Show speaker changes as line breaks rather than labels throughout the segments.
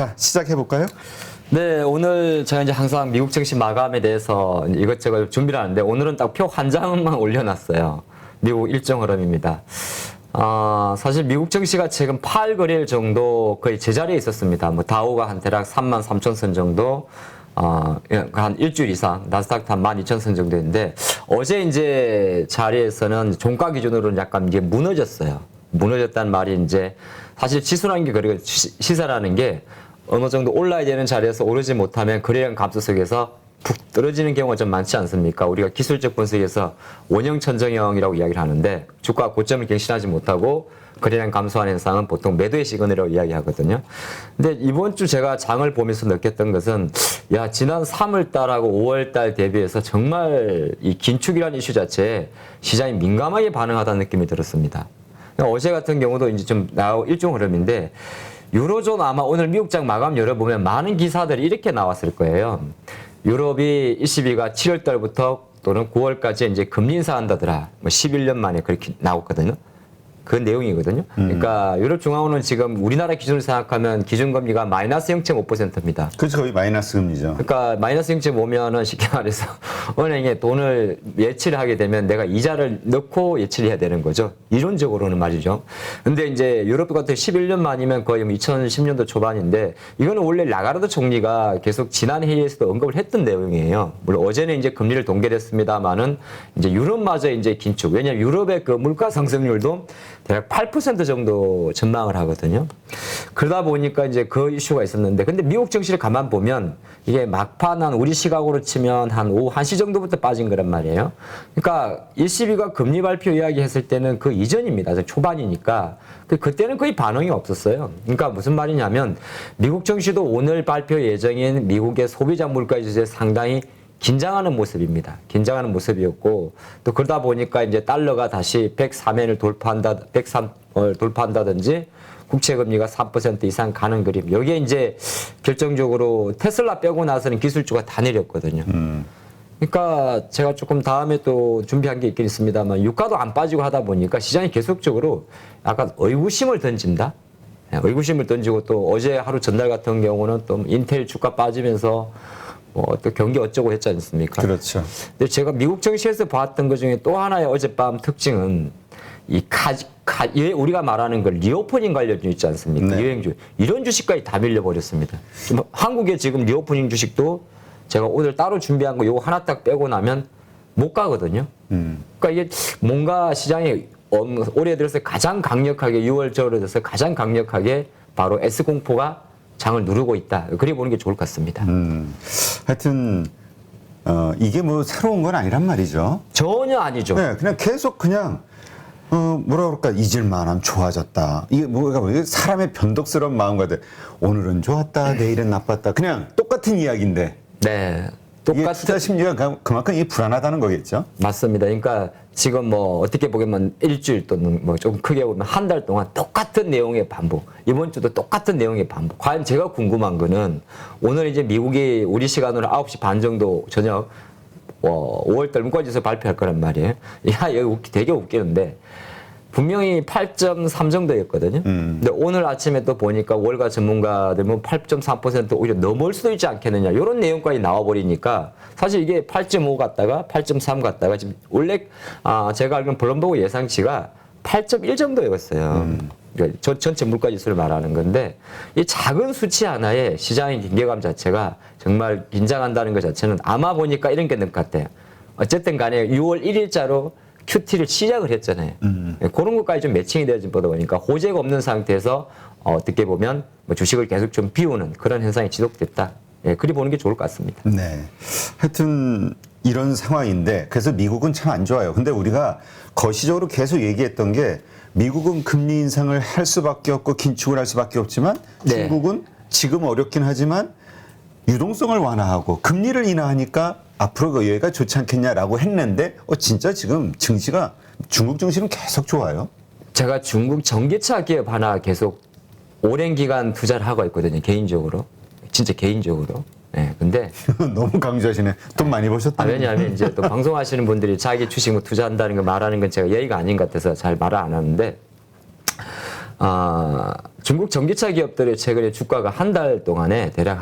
자, 시작해 볼까요?
네, 오늘 제가 이제 항상 미국 증시 마감에 대해서 이것저것 준비를 하는데 오늘은 딱 표 한 장만 올려놨어요. 미국 일정 흐름입니다. 사실 미국 증시가 최근 8거래일 정도 거의 제자리에 있었습니다. 뭐 다우가 한 대략 33,000선 정도, 한 일주일 이상, 나스닥도 한 12,000선 정도 했는데 어제 이제 자리에서는 종가 기준으로는 약간 이게 무너졌어요. 무너졌다는 말이 이제 사실 지수라는 게 그리고 시세라는 게 어느 정도 올라야 되는 자리에서 오르지 못하면 거래량 감소 속에서 푹 떨어지는 경우가 좀 많지 않습니까? 우리가 기술적 분석에서 원형천정형이라고 이야기를 하는데 주가 고점을 갱신하지 못하고 거래량 감소하는 현상은 보통 매도의 시그널이라고 이야기하거든요. 근데 이번 주 제가 장을 보면서 느꼈던 것은 야, 지난 3월 달하고 5월 달 대비해서 정말 이 긴축이라는 이슈 자체에 시장이 민감하게 반응하다는 느낌이 들었습니다. 어제 같은 경우도 이제 좀 일종 흐름인데 유로존 아마 오늘 미국장 마감 열어보면 많은 기사들이 이렇게 나왔을 거예요. 유럽이 ECB가 7월 달부터 또는 9월까지 이제 금리 인사한다더라. 뭐 11년 만에 그렇게 나왔거든요. 그 내용이거든요. 그러니까 유럽중앙은행 지금 우리나라 기준으로 생각하면 기준금리가 마이너스 0.5%입니다.
그렇죠. 거의 마이너스 금리죠.
그러니까 마이너스 0.5면은 쉽게 말해서 은행에 돈을 예치를 하게 되면 내가 이자를 넣고 예치를 해야 되는 거죠. 이론적으로는 말이죠. 근데 이제 유럽 같은 11년 만이면 거의 2010년도 초반인데 이거는 원래 라가르드 총리가 계속 지난 회의에서도 언급을 했던 내용이에요. 물론 어제는 이제 금리를 동결했습니다만은 이제 유럽마저 이제 긴축. 왜냐하면 유럽의 그 물가 상승률도 대략 8% 정도 전망을 하거든요. 그러다 보니까 이제 그 이슈가 있었는데, 근데 미국 증시를 가만 보면 이게 막판 한 우리 시각으로 치면 한 오후 1시 정도부터 빠진 거란 말이에요. 그러니까 ECB가 금리 발표 이야기했을 때는 그 이전입니다. 초반이니까. 그때는 거의 반응이 없었어요. 그러니까 무슨 말이냐면 미국 증시도 오늘 발표 예정인 미국의 소비자 물가 지수에 상당히 긴장하는 모습입니다. 긴장하는 모습이었고 또 그러다 보니까 이제 달러가 다시 103엔을 돌파한다든지 국채 금리가 3% 이상 가는 그림. 여기에 이제 결정적으로 테슬라 빼고 나서는 기술주가 다 내렸거든요. 그러니까 제가 조금 다음에 또 준비한 게 있긴 있습니다만 유가도 안 빠지고 하다 보니까 시장이 계속적으로 약간 의구심을 던진다. 의구심을 던지고 또 어제 하루 전날 같은 경우는 또 인텔 주가 빠지면서 또 경기 어쩌고 했지 않습니까?
그렇죠.
근데 제가 미국 증시에서 봤던 것 중에 또 하나의 어젯밤 특징은 이 우리가 말하는 그 리오프닝 관련주 있지 않습니까?
네.
여행주. 이런 주식까지 다 밀려버렸습니다. 지금 한국의 지금 리오프닝 주식도 제가 오늘 따로 준비한 거 요거 하나 딱 빼고 나면 못 가거든요. 그러니까 이게 뭔가 시장이 올해 들어서 가장 강력하게 6월 절에 들어서 가장 강력하게 바로 S공포가 장을 누르고 있다. 그래 보는 게 좋을 것 같습니다.
하여튼 이게 뭐 새로운 건 아니란 말이죠.
전혀 아니죠.
네, 그냥 계속 그냥 뭐라 그럴까 잊을만하면 좋아졌다. 이게 뭐가 사람의 변덕스러운 마음과도 오늘은 좋았다, 내일은 나빴다. 그냥 똑같은 이야기인데.
네.
이게 투자 심리가 그만큼 이게 불안하다는 거겠죠.
맞습니다. 그러니까 지금 뭐 어떻게 보면 일주일 또는 뭐 좀 크게 보면 한 달 동안 똑같은 내용의 반복. 이번 주도 똑같은 내용의 반복. 과연 제가 궁금한 거는 오늘 이제 미국이 우리 시간으로 9시 반 정도 저녁 5월달 물가지수 발표할 거란 말이에요. 야, 여기 되게 웃기는데 분명히 8.3 정도였거든요. 근데 오늘 아침에 또 보니까 월가 전문가들 뭐 8.3% 오히려 넘을 수도 있지 않겠느냐. 이런 내용까지 나와버리니까 사실 이게 8.5 갔다가 8.3 갔다가 지금 원래 제가 알기로는 블룸버그 예상치가 8.1 정도였어요. 그러니까 전체 물가지수를 말하는 건데 이 작은 수치 하나에 시장의 긴장감 자체가 정말 긴장한다는 것 자체는 아마 보니까 이런 게 는 것 같아요. 어쨌든 간에 6월 1일자로 QT를 시작을 했잖아요. 그런 것까지 좀 매칭이 되어진 보다 보니까 호재가 없는 상태에서 어떻게 보면 뭐 주식을 계속 좀 비우는 그런 현상이 지속됐다. 그리 보는 게 좋을 것 같습니다.
네. 하여튼 이런 상황인데 그래서 미국은 참 안 좋아요. 근데 우리가 거시적으로 계속 얘기했던 게 미국은 금리 인상을 할 수밖에 없고 긴축을 할 수밖에 없지만
네.
중국은 지금 어렵긴 하지만 유동성을 완화하고 금리를 인하하니까 앞으로 그 여기가 좋지 않겠냐라고 했는데 진짜 지금 증시가 중국 증시는 계속 좋아요.
제가 중국 전기차 기업 하나 계속 오랜 기간 투자를 하고 있거든요. 개인적으로. 진짜 개인적으로. 네, 근데
너무 강조하시네. 돈 많이 버셨다.
왜냐하면 이제 또 방송하시는 분들이 자기 주식 뭐 투자한다는 거 말하는 건 제가 예의가 아닌 것 같아서 잘 말을 안 하는데 중국 전기차 기업들의 최근에 주가가 한 달 동안에 대략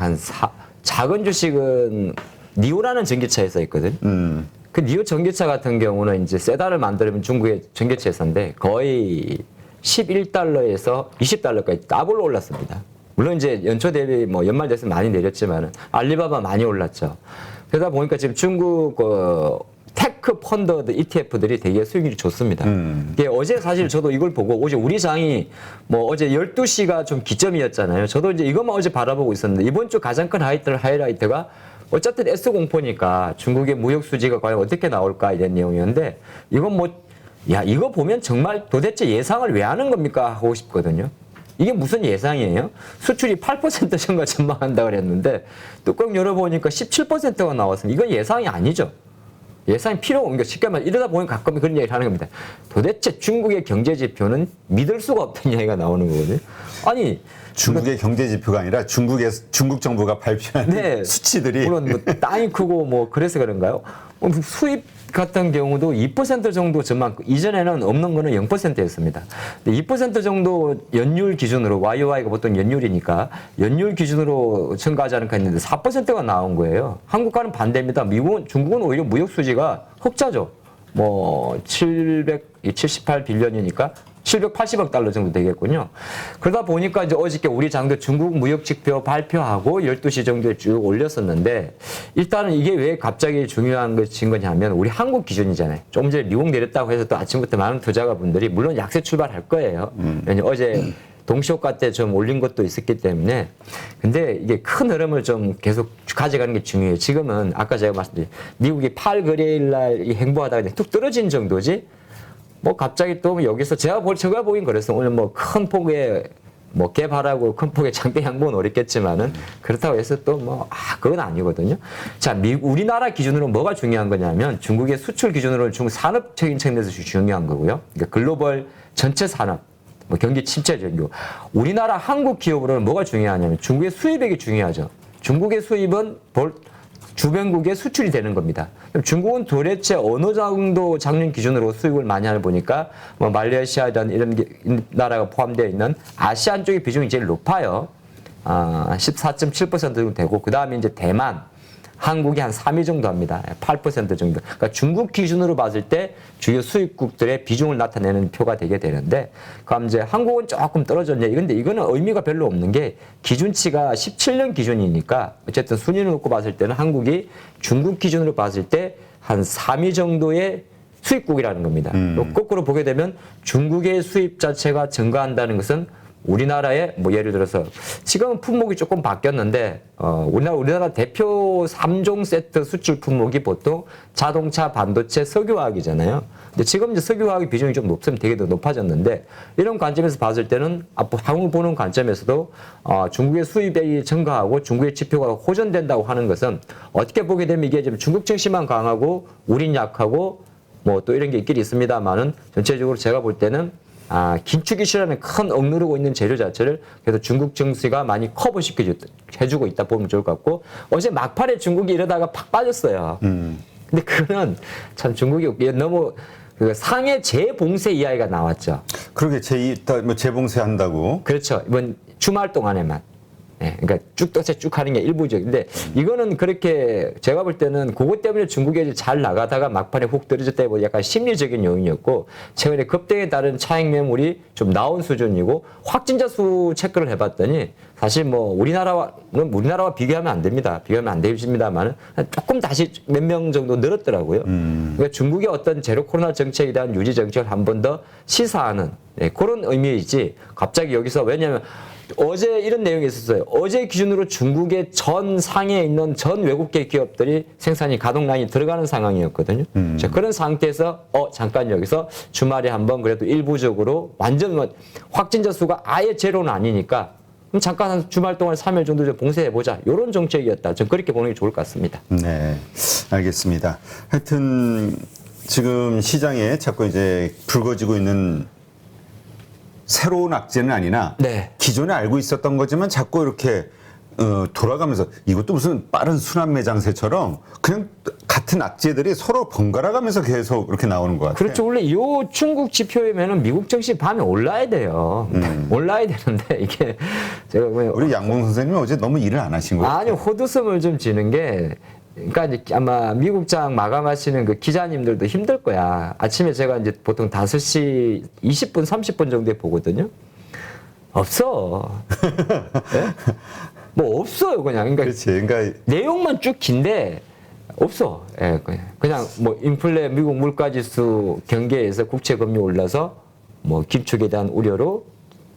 작은 주식은 니오라는 전기차에서 있거든. 그 니오 전기차 같은 경우는 이제 세단을 만들면 중국의 전기차 회사인데 거의 11달러에서 20달러까지 더블로 올랐습니다. 물론 이제 연초 대비 뭐 연말 돼서 많이 내렸지만은 알리바바 많이 올랐죠. 그러다 보니까 지금 중국 테크 펀드 ETF들이 되게 수익률이 좋습니다. 이게 어제 사실 저도 이걸 보고 어제 우리 장이 뭐 어제 12시가 좀 기점이었잖아요. 저도 이제 이것만 어제 바라보고 있었는데 이번 주 가장 큰 하이라이트가 어쨌든 S공포니까 중국의 무역 수지가 과연 어떻게 나올까 이런 내용이었는데 이건 뭐 야 이거 보면 정말 도대체 예상을 왜 하는 겁니까 하고 싶거든요. 이게 무슨 예상이에요? 수출이 8% 증가 전망한다 그랬는데 뚜껑 열어보니까 17%가 나왔으면 이건 예상이 아니죠. 예상이 필요가 없는 게 쉽게 말해 이러다 보면 가끔 그런 얘기를 하는 겁니다. 도대체 중국의 경제 지표는 믿을 수가 없다는 이야기가 나오는 거거든요. 아니
중국의 경제 지표가 아니라 중국 정부가 발표한
네,
수치들이
물론 뭐 땅이 크고 뭐 그래서 그런가요? 수입 같은 경우도 2% 정도 전망 이전에는 없는 거는 0%였습니다. 근데 2% 정도 연율 기준으로 YOY가 보통 연율이니까 연율 기준으로 증가하지 않을까 했는데 4%가 나온 거예요. 한국과는 반대입니다. 중국은 오히려 무역 수지가 흑자죠. 뭐 778빌런이니까 780억 달러 정도 되겠군요. 그러다 보니까 이제 어저께 우리 장도 중국 무역 지표 발표하고 12시 정도에 쭉 올렸었는데 일단은 이게 왜 갑자기 중요한 것인 거냐면 우리 한국 기준이잖아요. 조금 전에 미국 내렸다고 해서 또 아침부터 많은 투자가분들이 물론 약세 출발할 거예요. 왜냐면 어제 동시효과 때 좀 올린 것도 있었기 때문에 근데 이게 큰 흐름을 좀 계속 가져가는 게 중요해요. 지금은 아까 제가 말씀드린 미국이 8거래일 날 행보하다가 툭 떨어진 정도지 뭐 갑자기 또 여기서 제가 보긴 그랬어요. 오늘 뭐 큰 폭의 뭐 개발하고 큰 폭의 장대 양봉은 어렵겠지만은 그렇다고 해서 또 뭐 그건 아니거든요. 자, 우리나라 기준으로 뭐가 중요한 거냐면 중국의 수출 기준으로 중국 산업적인 측면에서 중요한 거고요. 그러니까 글로벌 전체 산업 뭐 경기 침체 정도. 우리나라 한국 기업으로는 뭐가 중요하냐면 중국의 수입액이 중요하죠. 중국의 수입은 주변국의 수출이 되는 겁니다. 그럼 중국은 도대체 어느 정도 작년 기준으로 수입을 많이 하는 보니까 뭐 말레이시아든 이런 나라가 포함되어 있는 아시안 쪽의 비중이 제일 높아요. 14.7% 정도 되고 그 다음에 이제 대만, 한국이 한 3위 정도 합니다. 8% 정도. 그러니까 중국 기준으로 봤을 때 주요 수입국들의 비중을 나타내는 표가 되게 되는데, 그럼 이제 한국은 조금 떨어졌네. 근데 이거는 의미가 별로 없는 게 기준치가 17년 기준이니까 어쨌든 순위를 놓고 봤을 때는 한국이 중국 기준으로 봤을 때 한 3위 정도의 수입국이라는 겁니다. 거꾸로 보게 되면 중국의 수입 자체가 증가한다는 것은 우리나라의 뭐 예를 들어서 지금은 품목이 조금 바뀌었는데 우리나라 대표 3종 세트 수출 품목이 보통 자동차, 반도체, 석유화학이잖아요. 근데 지금 이제 석유화학의 비중이 좀 높으면 되게 더 높아졌는데 이런 관점에서 봤을 때는 앞으로 한국을 보는 관점에서도 중국의 수입액이 증가하고 중국의 지표가 호전된다고 하는 것은 어떻게 보게 되면 이게 지금 중국 증시만 강하고 우린 약하고 뭐 또 이런 게 있긴 있습니다만은 전체적으로 제가 볼 때는 긴축이 싫어하는 큰 억누르고 있는 재료 자체를 그래서 중국 증시가 많이 커버시켜주고 있다 보면 좋을 것 같고 어제 막판에 중국이 이러다가 팍 빠졌어요. 근데 그거는 참 중국이 너무 그 상해 재봉쇄 이야기가 나왔죠.
그러게 뭐 재봉쇄 한다고.
그렇죠. 이번 주말 동안에만. 예, 그러니까 쭉 하는 게 일부적인데 이거는 그렇게 제가 볼 때는 그것 때문에 중국이 잘 나가다가 막판에 훅 떨어졌다 해보 약간 심리적인 요인이었고 최근에 급등에 따른 차익 매물이 좀 나온 수준이고 확진자 수 체크를 해봤더니 사실 뭐 우리나라와 비교하면 안 됩니다. 비교하면 안 됩니다만 조금 다시 몇 명 정도 늘었더라고요. 그러니까 중국의 어떤 제로 코로나 정책에 대한 유지 정책을 한 번 더 시사하는 그런 의미이지 갑자기 여기서 왜냐하면 어제 이런 내용이 있었어요. 어제 기준으로 중국의 전 상해에 있는 전 외국계 기업들이 생산이 가동 라인이 들어가는 상황이었거든요. 자, 그런 상태에서 잠깐 여기서 주말에 한번 그래도 일부적으로 완전 확진자 수가 아예 제로는 아니니까 그럼 잠깐 한 주말 동안 3일 정도 좀 봉쇄해보자. 이런 정책이었다. 전 그렇게 보는 게 좋을 것 같습니다.
네, 알겠습니다. 하여튼 지금 시장에 자꾸 이제 불거지고 있는 새로운 악재는 아니나
네.
기존에 알고 있었던 거지만 자꾸 이렇게 돌아가면서 이것도 무슨 빠른 순환 매장세처럼 그냥 같은 같은 악재들이 서로 번갈아 가면서 계속 그렇게 나오는 것 같아요.
그렇죠. 원래 이 중국 지표면은 미국 증시 밤에 올라야 돼요. 올라야 되는데 이게 제가 그냥
우리 양봉 선생님이 어제 너무 일을 안 하신 거예요.
아니 호두숨을 좀 지는 게 그러니까 이제 아마 미국장 마감하시는 그 기자님들도 힘들 거야. 아침에 제가 이제 보통 5시 20분 30분 정도에 보거든요. 없어. 네? 뭐 없어요 그냥. 그러니까
그렇지. 그러니까
내용만 쭉 긴데 없어. 예, 그냥 뭐 인플레 미국 물가지수 경계에서 국채 금리 올라서 뭐 긴축에 대한 우려로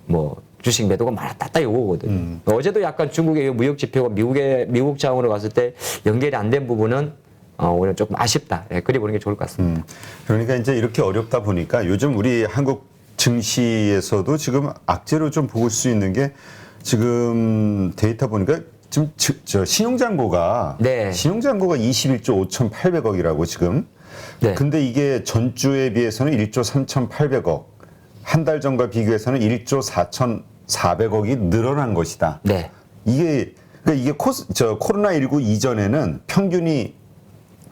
뭐 주식 매도가 많았다 이거거든요. 어제도 약간 중국의 무역 지표가 미국 장으로 갔을 때 연결이 안 된 부분은 오늘 조금 아쉽다. 예, 그리 보는 게 좋을 것 같습니다.
그러니까 이제 이렇게 어렵다 보니까 요즘 우리 한국 증시에서도 지금 악재로 좀 볼 수 있는 게 지금 데이터 보니까 지금 저 신용잔고가
네.
21조 5,800억이라고 지금.
네.
근데 이게 전주에 비해서는 1조 3,800억. 한 달 전과 비교해서는 1조 4,400억이 늘어난 것이다.
네.
이게 그러니까 이게 코로나19 이전에는 평균이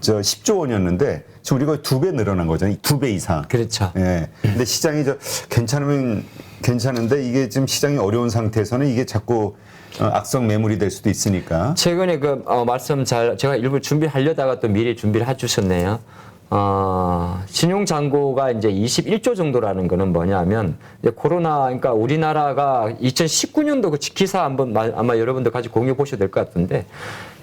10조 원이었는데 지금 우리가 2배 늘어난 거잖아요. 2배 이상.
그렇죠.
예. 근데 시장이 괜찮으면 괜찮은데 이게 지금 시장이 어려운 상태에서는 이게 자꾸 악성 매물이 될 수도 있으니까.
최근에 그 말씀 제가 일부 준비하려다가 또 미리 준비를 해주셨네요. 신용잔고가 이제 21조 정도라는 거는 뭐냐면, 이제 코로나, 그러니까 우리나라가 2019년도 그 기사 한번 아마 여러분들 같이 공유해 보셔도 될 것 같은데,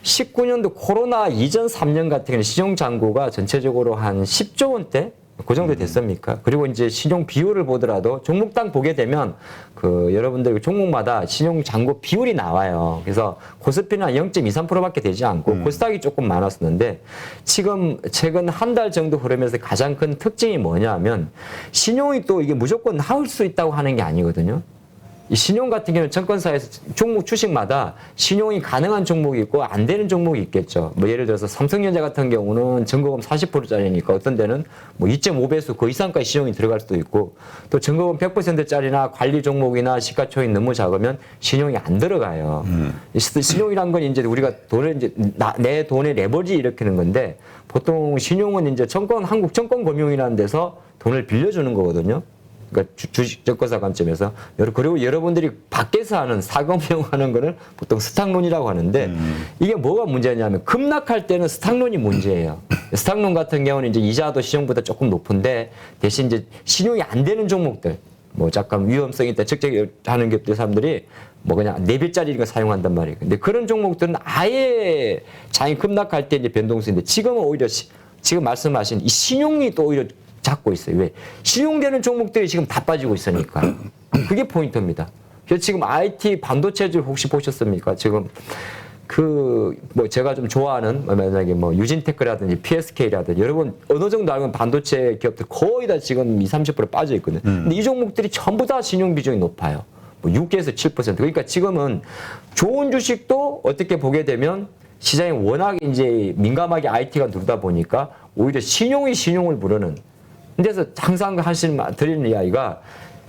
19년도 코로나 이전 3년 같은 경우는 신용잔고가 전체적으로 한 10조 원대? 그 정도 됐습니까? 그리고 이제 신용 비율을 보더라도 종목당 보게 되면 그 여러분들 종목마다 신용 잔고 비율이 나와요. 그래서 코스피는 0.23%밖에 되지 않고 코스닥이 조금 많았었는데 지금 최근 한 달 정도 흐르면서 가장 큰 특징이 뭐냐면 신용이 또 이게 무조건 나올 수 있다고 하는 게 아니거든요. 이 신용 같은 경우는 증권사에서 종목 주식마다 신용이 가능한 종목이 있고 안 되는 종목이 있겠죠. 뭐 예를 들어서 삼성전자 같은 경우는 증거금 40%짜리니까 어떤 데는 뭐 2.5배수 그 이상까지 신용이 들어갈 수도 있고 또 증거금 100%짜리나 관리 종목이나 시가총액이 너무 작으면 신용이 안 들어가요. 신용이란 건 이제 우리가 돈을 이제 내 돈의 레버리지 일으키는 건데 보통 신용은 이제 한국증권금융이라는 데서 돈을 빌려주는 거거든요. 그러니까 주식 증권사 관점에서 그리고 여러분들이 밖에서 하는 사금융 하는 거는 보통 스탁론이라고 하는데 이게 뭐가 문제냐면 급락할 때는 스탁론이 문제예요. 스탁론 같은 경우는 이제 이자도 시중보다 조금 높은데 대신 이제 신용이 안 되는 종목들 뭐 잠깐 위험성이 있다 측정하는 것들 사람들이 뭐 그냥 4배짜리 이런 거 사용한단 말이에요. 근데 그런 종목들은 아예 장이 급락할 때 이제 변동성인데 지금은 오히려 지금 말씀하신 이 신용이 또 오히려 잡고 있어요. 왜? 신용되는 종목들이 지금 다 빠지고 있으니까. 그게 포인트입니다. 그래서 지금 IT 반도체들 혹시 보셨습니까? 지금 뭐 제가 좀 좋아하는 만약에 뭐 유진테크라든지 PSK라든지 여러분 어느 정도 알면 반도체 기업들 거의 다 지금 20-30% 빠져 있거든요. 근데 이 종목들이 전부 다 신용 비중이 높아요. 뭐 6에서 7%. 그러니까 지금은 좋은 주식도 어떻게 보게 되면 시장이 워낙 이제 민감하게 IT가 누르다 보니까 오히려 신용이 신용을 부르는 그래서 항상 드리는 이야기가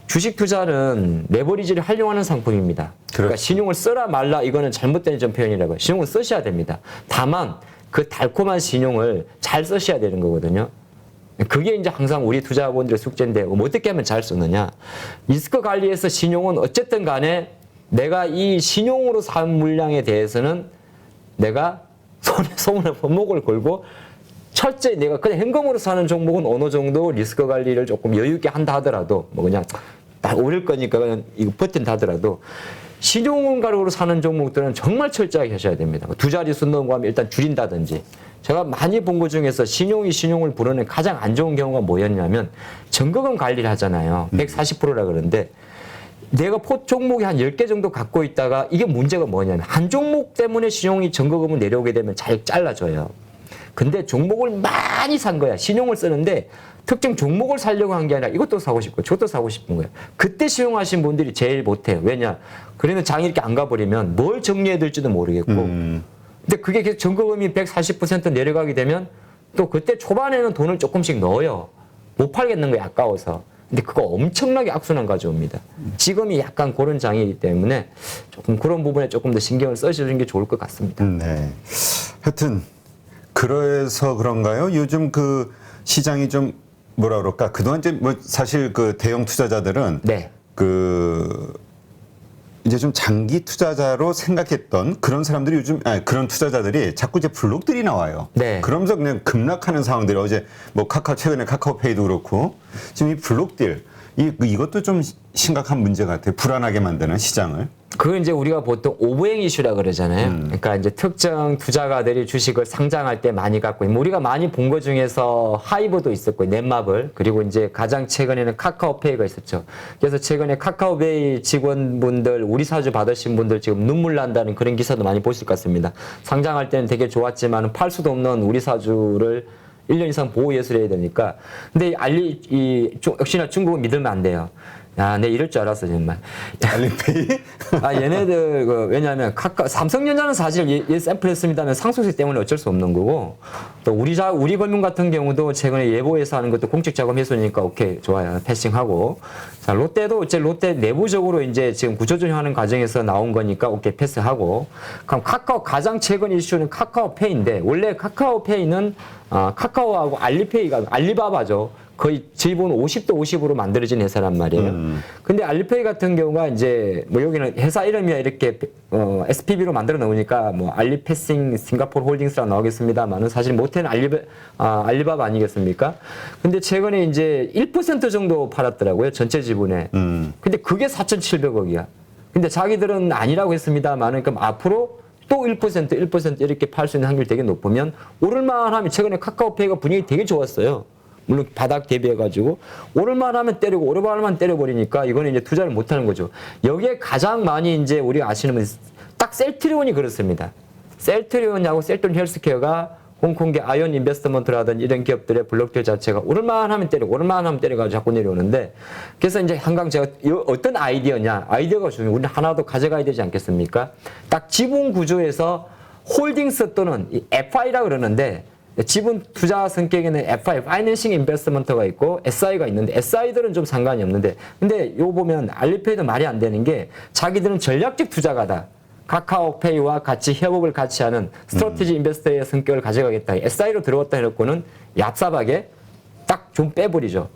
주식 투자는 레버리지를 활용하는 상품입니다. 그러니까 신용을 써라 말라 이거는 잘못된 좀 표현이라고요. 신용을 쓰셔야 됩니다. 다만 그 달콤한 신용을 잘 쓰셔야 되는 거거든요. 그게 이제 항상 우리 투자자분들의 숙제인데 뭐 어떻게 하면 잘 쓰느냐. 리스크 관리에서 신용은 어쨌든 간에 내가 이 신용으로 산 물량에 대해서는 내가 손에 손목을 걸고 첫째 내가 그냥 현금으로 사는 종목은 어느 정도 리스크 관리를 조금 여유 있게 한다 하더라도 뭐 그냥 딱 오를 거니까 그냥 이거 버틴다 하더라도 신용가격으로 사는 종목들은 정말 철저하게 하셔야 됩니다. 두 자릿수 넘어가면 일단 줄인다든지 제가 많이 본 것 중에서 신용을 부르는 가장 안 좋은 경우가 뭐였냐면 증거금 관리를 하잖아요. 140%라 그러는데 내가 종목이 한 10개 정도 갖고 있다가 이게 문제가 뭐냐면 한 종목 때문에 신용이 증거금을 내려오게 되면 잘 잘라줘요. 근데 종목을 많이 산 거야. 신용을 쓰는데 특정 종목을 사려고 한 게 아니라 이것도 사고 싶고 저것도 사고 싶은 거야. 그때 신용하신 분들이 제일 못해요. 왜냐? 그러면 장이 이렇게 안 가버리면 뭘 정리해야 될지도 모르겠고. 근데 그게 계속 증거금이 140% 내려가게 되면 또 그때 초반에는 돈을 조금씩 넣어요. 못 팔겠는 거야. 아까워서. 근데 그거 엄청나게 악순환 가져옵니다. 지금이 약간 그런 장이기 때문에 조금 그런 부분에 조금 더 신경을 써주는 게 좋을 것 같습니다.
네. 하여튼 그래서 그런가요? 요즘 그 시장이 좀 뭐라 그럴까? 그동안 이제 뭐 사실 그 대형 투자자들은
네.
그 이제 좀 장기 투자자로 생각했던 그런 사람들이 요즘 그런 투자자들이 자꾸 이제 블록들이 나와요.
네.
그러면서 그냥 급락하는 상황들이 어제 뭐 최근에 카카오페이도 그렇고 지금 이 블록들 이것도 좀 심각한 문제 같아요. 불안하게 만드는 시장을.
그건 이제 우리가 보통 오브행 이슈라 그러잖아요. 그러니까 이제 특정 투자가들이 주식을 상장할 때 많이 갖고 있고, 우리가 많이 본 것 중에서 하이브도 있었고, 넷마블, 그리고 이제 가장 최근에는 카카오페이가 있었죠. 그래서 최근에 카카오페이 직원분들, 우리 사주 받으신 분들 지금 눈물 난다는 그런 기사도 많이 보실 것 같습니다. 상장할 때는 되게 좋았지만 팔 수도 없는 우리 사주를 1년 이상 보호 예술해야 되니까. 근데 역시나 중국은 믿으면 안 돼요. 야, 내 이럴 줄 알았어, 정말.
알리페이?
얘네들, 왜냐하면, 삼성전자는 사실 얘 샘플했습니다면 상속세 때문에 어쩔 수 없는 거고, 또 우리 금융 같은 경우도 최근에 예보에서 하는 것도 공적 자금 해소니까 오케이, 좋아요. 패싱하고. 자, 롯데도 이제 롯데 내부적으로 이제 지금 구조조정하는 과정에서 나온 거니까 오케이, 패스하고. 그럼 가장 최근 이슈는 카카오페이인데, 원래 카카오페이는, 카카오하고 알리바바죠. 거의 지분 50대 50으로 만들어진 회사란 말이에요. 근데 알리페이 같은 경우가 이제 뭐 여기는 회사 이름이 이렇게 SPV로 만들어 놓으니까 뭐 알리패싱 싱가포르 홀딩스라고 나오겠습니다만은 사실 모태는 알리바바 아니겠습니까? 근데 최근에 이제 1% 정도 팔았더라고요. 전체 지분에. 근데 그게 4,700억이야. 근데 자기들은 아니라고 했습니다만은 그럼 앞으로 또 1% 이렇게 팔 수 있는 확률이 되게 높으면 오를만하면 최근에 카카오페이가 분위기 되게 좋았어요. 물론 바닥 대비해가지고 오를만 하면 때리고 오를만 때려버리니까 이거는 이제 투자를 못하는 거죠. 여기에 가장 많이 이제 우리가 아시는 분 딱 셀트리온이 그렇습니다. 셀트리온하고 셀트리온 헬스케어가 홍콩계 아이온 인베스트먼트라든지 이런 기업들의 블록들 자체가 오를만 하면 때리고 오를만 하면 때려가지고 자꾸 내려오는데 그래서 이제 한강 제가 어떤 아이디어냐 아이디어가 중요해요. 우리는 하나도 가져가야 되지 않겠습니까? 딱 지분 구조에서 홀딩스 또는 FI라 그러는데 지분 투자 성격에는 FI, 파이낸싱 인베스트먼트가 있고 SI가 있는데 SI들은 좀 상관이 없는데 근데 요 보면 알리페이도 말이 안 되는 게 자기들은 전략적 투자가다. 카카오페이와 같이 협업을 같이 하는 스트래티지 인베스터의 성격을 가져가겠다. SI로 들어왔다 해놓고는 얍삽하게 딱 좀 빼버리죠.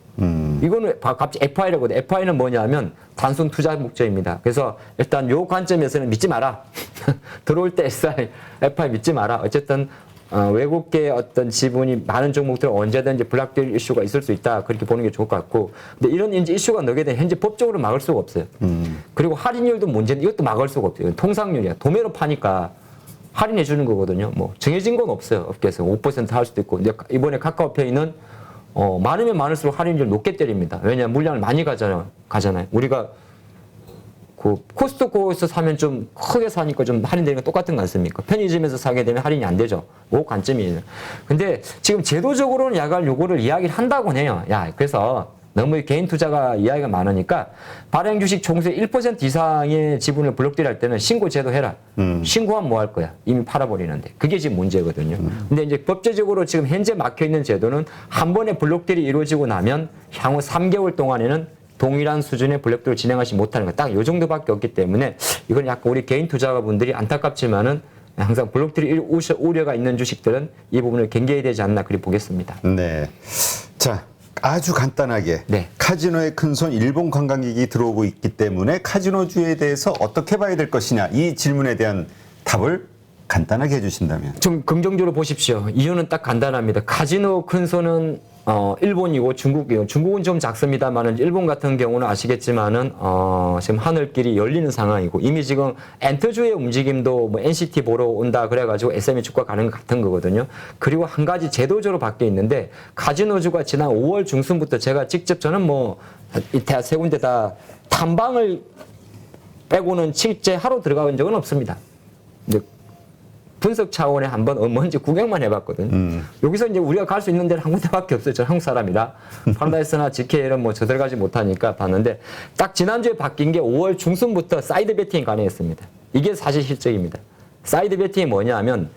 이거는 갑자기 FI라고 해. FI는 뭐냐면 단순 투자 목적입니다. 그래서 일단 요 관점에서는 믿지 마라. 들어올 때 SI, FI 믿지 마라. 어쨌든 외국계 어떤 지분이 많은 종목들 언제든지 블락될 이슈가 있을 수 있다. 그렇게 보는 게 좋을 것 같고. 근데 이런 이제 이슈가 나게 되면 현재 법적으로 막을 수가 없어요. 그리고 할인율도 문제인데 이것도 막을 수가 없어요. 통상률이야. 도매로 파니까 할인해 주는 거거든요. 뭐 정해진 건 없어요. 업계에서 5% 할 수도 있고. 근데 이번에 카카오페이는 많으면 많을수록 할인율 높게 때립니다. 왜냐하면 물량을 많이 가잖아요. 우리가 그 코스트코에서 사면 좀 크게 사니까 좀 할인되는 건 똑같은 거 않습니까? 편의점에서 사게 되면 할인이 안 되죠. 그 관점이에요. 근데 지금 제도적으로는 약간 요거를 이야기를 한다고 해요. 야, 그래서 너무 개인 투자가 이야기가 많으니까 발행 주식 총수의 1% 이상의 지분을 블록딜 할 때는 신고 제도 해라. 신고하면 뭐 할 거야? 이미 팔아버리는데. 그게 지금 문제거든요. 근데 이제 법제적으로 지금 현재 막혀 있는 제도는 한 번에 블록딜이 이루어지고 나면 향후 3개월 동안에는 동일한 수준의 블록딜을 진행하지 못하는 거 딱 요 정도밖에 없기 때문에 이건 약간 우리 개인 투자가분들이 안타깝지만은 항상 블록딜이 우려가 있는 주식들은 이 부분을 경계해야 되지 않나 그리 보겠습니다.
네. 자, 아주 간단하게
네.
카지노의 큰손 일본 관광객이 들어오고 있기 때문에 카지노주에 대해서 어떻게 봐야 될 것이냐 이 질문에 대한 답을 간단하게 해주신다면.
좀 긍정적으로 보십시오. 이유는 딱 간단합니다. 카지노 큰손은 일본이고 중국이요. 중국은 좀 작습니다만은 일본 같은 경우는 아시겠지만은 지금 하늘길이 열리는 상황이고 이미 지금 엔터주의 움직임도 뭐 NCT 보러 온다 그래가지고 SME 주가 가는 것 같은 거거든요. 그리고 한 가지 제도적으로 바뀌어 있는데 카지노주가 지난 5월 중순부터 제가 직접 저는 뭐 세 군데 다 탐방을 빼고는 실제 하루 들어간 적은 없습니다. 근데 분석 차원에 한번 뭔지 구경만 해봤거든요. 여기서 이제 우리가 갈 수 있는 데는 한 군데밖에 없어요. 저 한국 사람이라. 파라다이스나 GKL은 뭐 저 들어가지 못하니까 봤는데 딱 지난주에 바뀐 게 5월 중순부터 사이드 베팅이 가능했습니다. 이게 사실 실적입니다. 사이드 베팅이 뭐냐 하면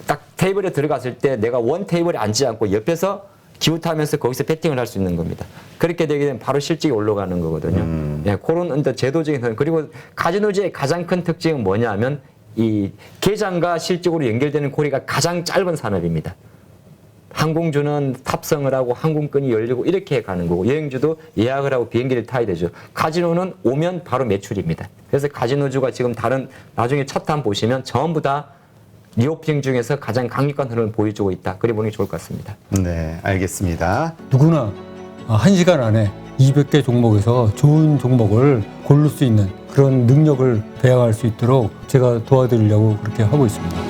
딱 테이블에 들어갔을 때 내가 원 테이블에 앉지 않고 옆에서 기웃하면서 거기서 베팅을 할 수 있는 겁니다. 그렇게 되게 되면 바로 실적이 올라가는 거거든요. 예, 그런 제도적인 그리고 카지노주의 가장 큰 특징은 뭐냐 하면 이 개장과 실적으로 연결되는 고리가 가장 짧은 산업입니다. 항공주는 탑승을 하고 항공권이 열리고 이렇게 가는 거고 여행주도 예약을 하고 비행기를 타야 되죠. 카지노는 오면 바로 매출입니다. 그래서 카지노주가 지금 다른 나중에 첫탄 보시면 전부 다 리오프닝 중에서 가장 강력한 흐름을 보여주고 있다. 그리 보는 게 좋을 것 같습니다.
네, 알겠습니다.
누구나 1시간 안에 200개 종목에서 좋은 종목을 고를 수 있는 그런 능력을 배양할 수 있도록 제가 도와드리려고 그렇게 하고 있습니다.